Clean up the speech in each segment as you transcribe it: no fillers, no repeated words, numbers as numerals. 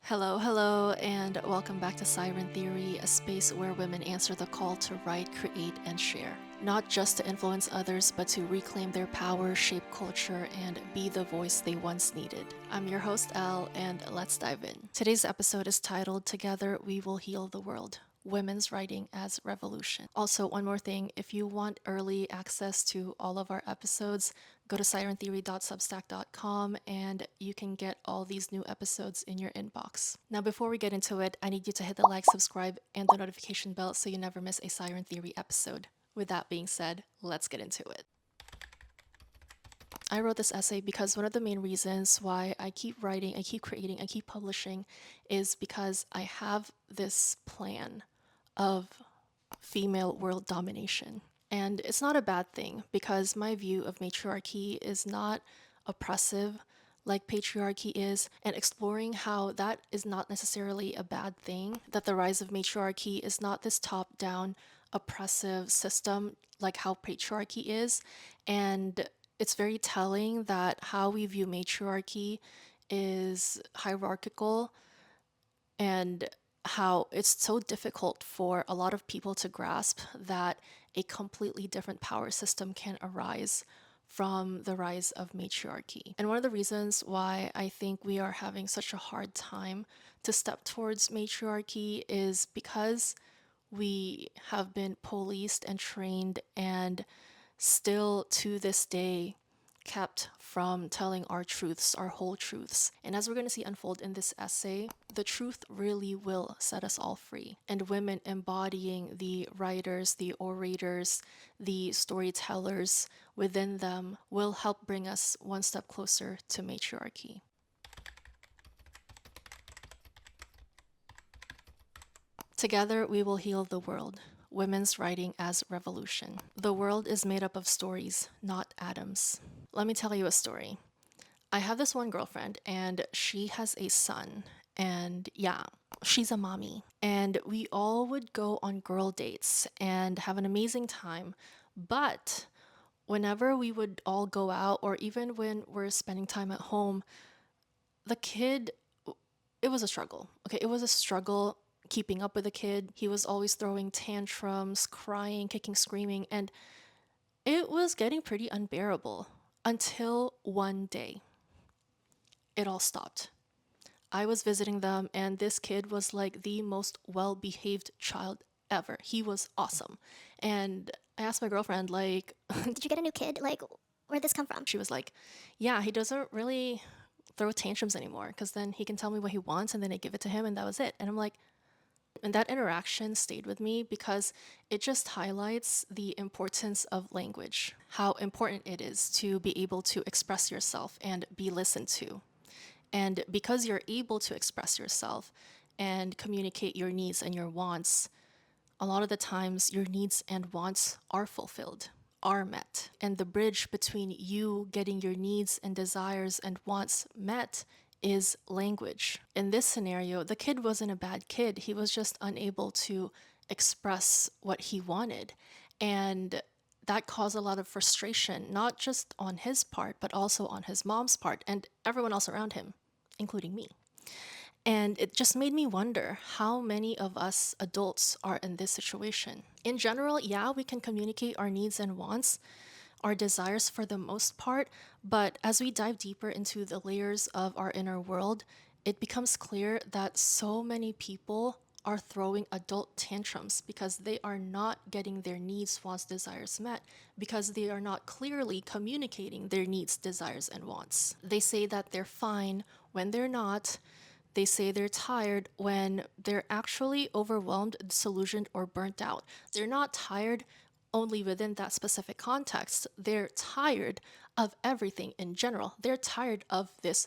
Hello, and welcome back to Siren Theory, a space where women answer the call to write, create, and share. Not just to influence others, but to reclaim their power, shape culture, and be the voice they once needed. I'm your host, Elle, and let's dive in. Today's episode is titled Together We Will Heal the World. Women's Writing as Revolution. Also, one more thing, if you want early access to all of our episodes, go to sirentheory.substack.com and you can get all these new episodes in your inbox. Now, before we get into it, I need you to hit the like, subscribe, and the notification bell so you never miss a Siren Theory episode. With that being said, let's get into it. I wrote this essay because one of the main reasons why I keep writing, I keep creating, I keep publishing is because I have this plan of female world domination. And it's not a bad thing because my view of matriarchy is not oppressive like patriarchy is, and exploring how that is not necessarily a bad thing, that the rise of matriarchy is not this top down oppressive system like how patriarchy is. And it's very telling that how we view matriarchy is hierarchical and how it's so difficult for a lot of people to grasp that a completely different power system can arise from the rise of matriarchy. And one of the reasons why I think we are having such a hard time to step towards matriarchy is because we have been policed and trained and still to this day kept from telling our truths, our whole truths. And as we're going to see unfold in this essay, the truth really will set us all free. And women embodying the writers, the orators, the storytellers within them will help bring us one step closer to matriarchy. Together, we will heal the world. Women's Writing as Revolution. The world is made up of stories, not atoms. Let me tell you a story. I have this one girlfriend, and she has a son. And yeah, she's a mommy. And we all would go on girl dates and have an amazing time. But whenever we would all go out, or even when we're spending time at home, the kid, it was a struggle. Okay, it was a struggle keeping up with the kid. He was always throwing tantrums, crying, kicking, screaming, and it was getting pretty unbearable until one day it all stopped. I was visiting them, and this kid was like the most well behaved child ever. He was awesome. And I asked my girlfriend, like, Did you get a new kid? Like, where'd this come from? she was like, yeah, he doesn't really throw tantrums anymore because then he can tell me what he wants and then I give it to him and that was it. And I'm like, and that interaction stayed with me because it just highlights the importance of language, how important it is to be able to express yourself and be listened to. And because you're able to express yourself and communicate your needs and your wants, a lot of the times your needs and wants are fulfilled, are met. And the bridge between you getting your needs and desires and wants met is language. In this scenario, the kid wasn't a bad kid. He was just unable to express what he wanted. And that caused a lot of frustration, not just on his part, but also on his mom's part and everyone else around him, including me. And it just made me wonder how many of us adults are in this situation. In general, yeah, we can communicate our needs and wants, our desires for the most part, but as we dive deeper into the layers of our inner world, it becomes clear that so many people are throwing adult tantrums because they are not getting their needs, wants, desires met because they are not clearly communicating their needs, desires, and wants. They say that they're fine when they're not. They say they're tired when they're actually overwhelmed, disillusioned, or burnt out. They're not tired only within that specific context. They're tired of everything in general. They're tired of this.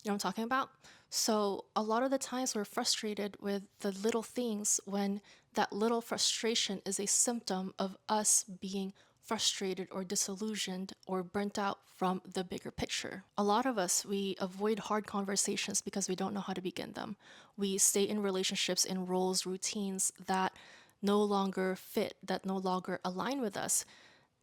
You know what I'm talking about? So, a lot of the times we're frustrated with the little things when that little frustration is a symptom of us being frustrated or disillusioned or burnt out from the bigger picture. A lot of us, we avoid hard conversations because we don't know how to begin them. We stay in relationships, in roles, routines that no longer fit, that no longer align with us.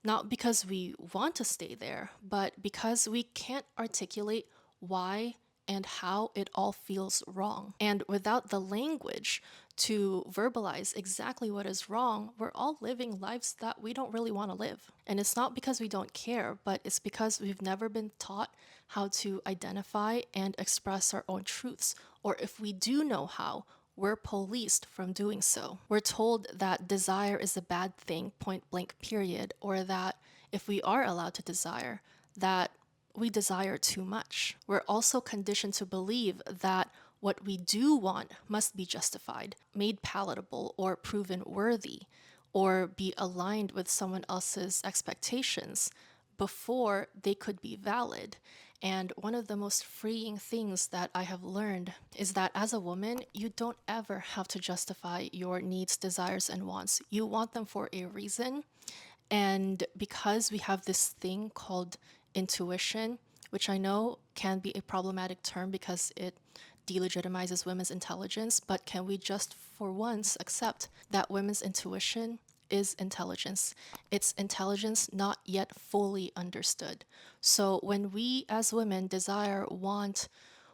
Not because we want to stay there, but because we can't articulate why and how it all feels wrong. And without the language to verbalize exactly what is wrong, we're all living lives that we don't really want to live. And it's not because we don't care, but it's because we've never been taught how to identify and express our own truths. Or if we do know how, we're policed from doing so. We're told that desire is a bad thing, point blank, period, or that if we are allowed to desire, that we desire too much. We're also conditioned to believe that what we do want must be justified, made palatable, or proven worthy, or be aligned with someone else's expectations before they could be valid. And one of the most freeing things that I have learned is that as a woman, you don't ever have to justify your needs, desires, and wants. You want them for a reason. And because we have this thing called intuition, which I know can be a problematic term because it delegitimizes women's intelligence, but can we just for once accept that women's intuition is intelligence? It's intelligence not yet fully understood. So when we as women desire, want,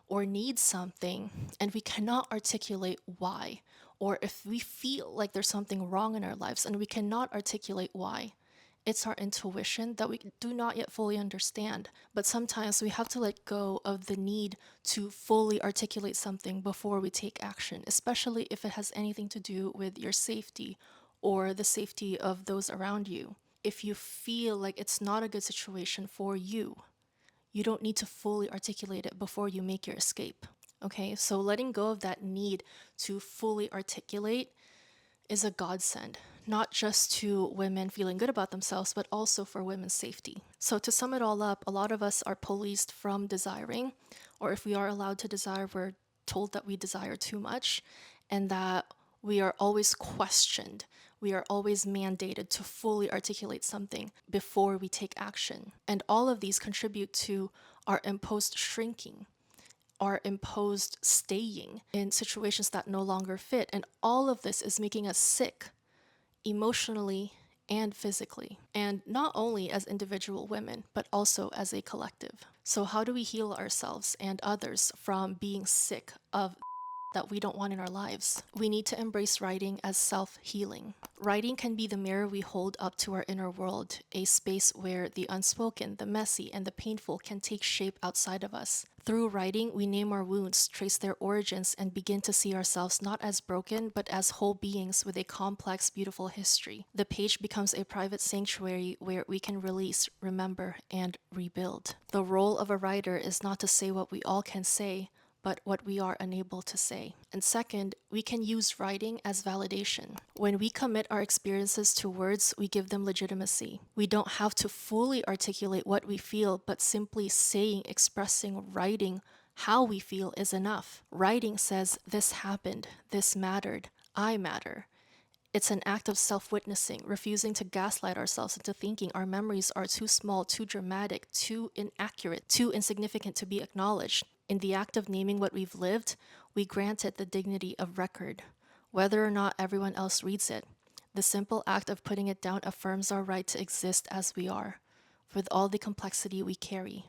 or need something and we cannot articulate why, or if we feel like there's something wrong in our lives and we cannot articulate why, it's our intuition that we do not yet fully understand. But sometimes we have to let go of the need to fully articulate something before we take action, especially if it has anything to do with your safety or the safety of those around you. If you feel like it's not a good situation for you, you don't need to fully articulate it before you make your escape. Okay, so letting go of that need to fully articulate is a godsend, not just to women feeling good about themselves, but also for women's safety. So, to sum it all up, a lot of us are policed from desiring, or if we are allowed to desire, we're told that we desire too much and that we are always questioned. We are always mandated to fully articulate something before we take action. And all of these contribute to our imposed shrinking, our imposed staying in situations that no longer fit. And all of this is making us sick emotionally and physically. And not only as individual women, but also as a collective. So, how do we heal ourselves and others from being sick of that we don't want in our lives? We need to embrace writing as self healing. Writing can be the mirror we hold up to our inner world, a space where the unspoken, the messy, and the painful can take shape outside of us. Through writing, we name our wounds, trace their origins, and begin to see ourselves not as broken, but as whole beings with a complex, beautiful history. The page becomes a private sanctuary where we can release, remember, and rebuild. The role of a writer is not to say what we all can say, but what we are unable to say. And second, we can use writing as validation. When we commit our experiences to words, we give them legitimacy. We don't have to fully articulate what we feel, but simply saying, expressing, writing how we feel is enough. Writing says, this happened, this mattered, I matter. It's an act of self witnessing, refusing to gaslight ourselves into thinking our memories are too small, too dramatic, too inaccurate, too insignificant to be acknowledged. In the act of naming what we've lived, we grant it the dignity of record, whether or not everyone else reads it. The simple act of putting it down affirms our right to exist as we are, with all the complexity we carry.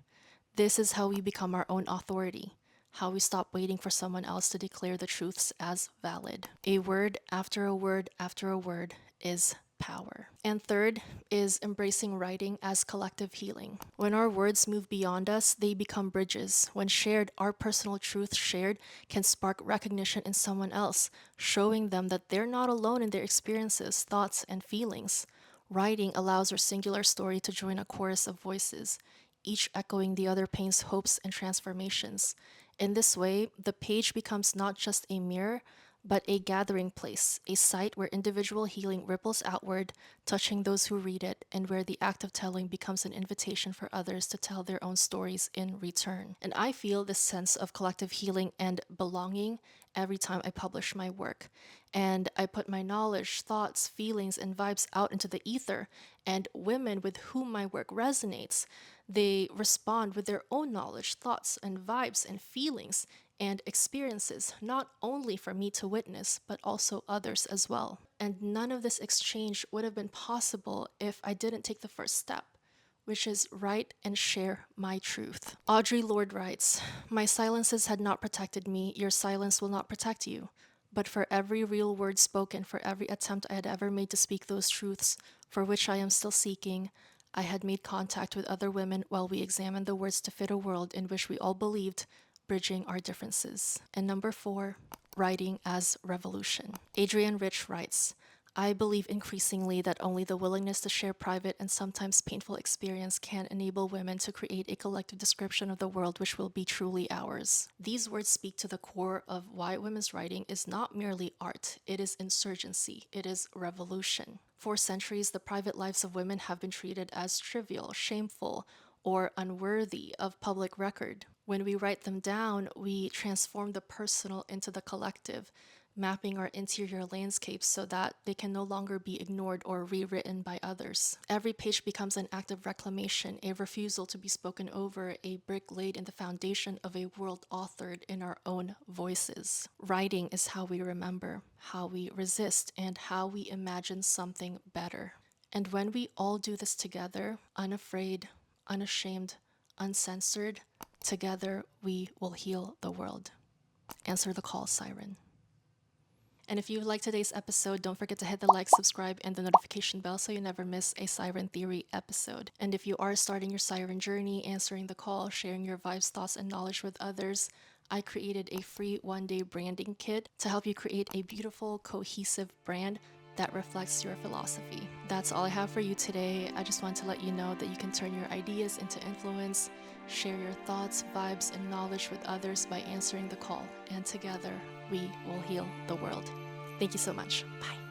This is how we become our own authority, how we stop waiting for someone else to declare the truths as valid. A word after a word after a word is power. And third is embracing writing as collective healing. When our words move beyond us, they become bridges. When shared, our personal truth shared can spark recognition in someone else, showing them that they're not alone in their experiences, thoughts, and feelings. Writing allows our singular story to join a chorus of voices, each echoing the other pain's hopes and transformations. In this way, the page becomes not just a mirror, but a gathering place, a site where individual healing ripples outward, touching those who read it, and where the act of telling becomes an invitation for others to tell their own stories in return. And I feel this sense of collective healing and belonging every time I publish my work. And I put my knowledge, thoughts, feelings, and vibes out into the ether, and women with whom my work resonates, they respond with their own knowledge, thoughts, and vibes and feelings and experiences, not only for me to witness, but also others as well. And none of this exchange would have been possible if I didn't take the first step, which is write and share my truth. Audrey Lord writes, my silences had not protected me, your silence will not protect you. But for every real word spoken, for every attempt I had ever made to speak those truths, for which I am still seeking, I had made contact with other women while we examined the words to fit a world in which we all believed, bridging our differences. And number 4, writing as revolution. Adrienne Rich writes, I believe increasingly that only the willingness to share private and sometimes painful experience can enable women to create a collective description of the world which will be truly ours. These words speak to the core of why women's writing is not merely art, it is insurgency, it is revolution. For centuries, the private lives of women have been treated as trivial, shameful, or unworthy of public record. When we write them down, we transform the personal into the collective, mapping our interior landscapes so that they can no longer be ignored or rewritten by others. Every page becomes an act of reclamation, a refusal to be spoken over, a brick laid in the foundation of a world authored in our own voices. Writing is how we remember, how we resist, and how we imagine something better. And when we all do this together, unafraid, unashamed, uncensored, together we will heal the world. Answer the call, Siren. And if you like today's episode, don't forget to hit the like, subscribe, and the notification bell so you never miss a Siren Theory episode. And if you are starting your Siren journey, answering the call, sharing your vibes, thoughts, and knowledge with others, I created a free one-day branding kit to help you create a beautiful, cohesive brand that reflects your philosophy. That's all I have for you today. I just want to let you know that you can turn your ideas into influence, share your thoughts, vibes, and knowledge with others by answering the call. And together, we will heal the world. Thank you so much. Bye.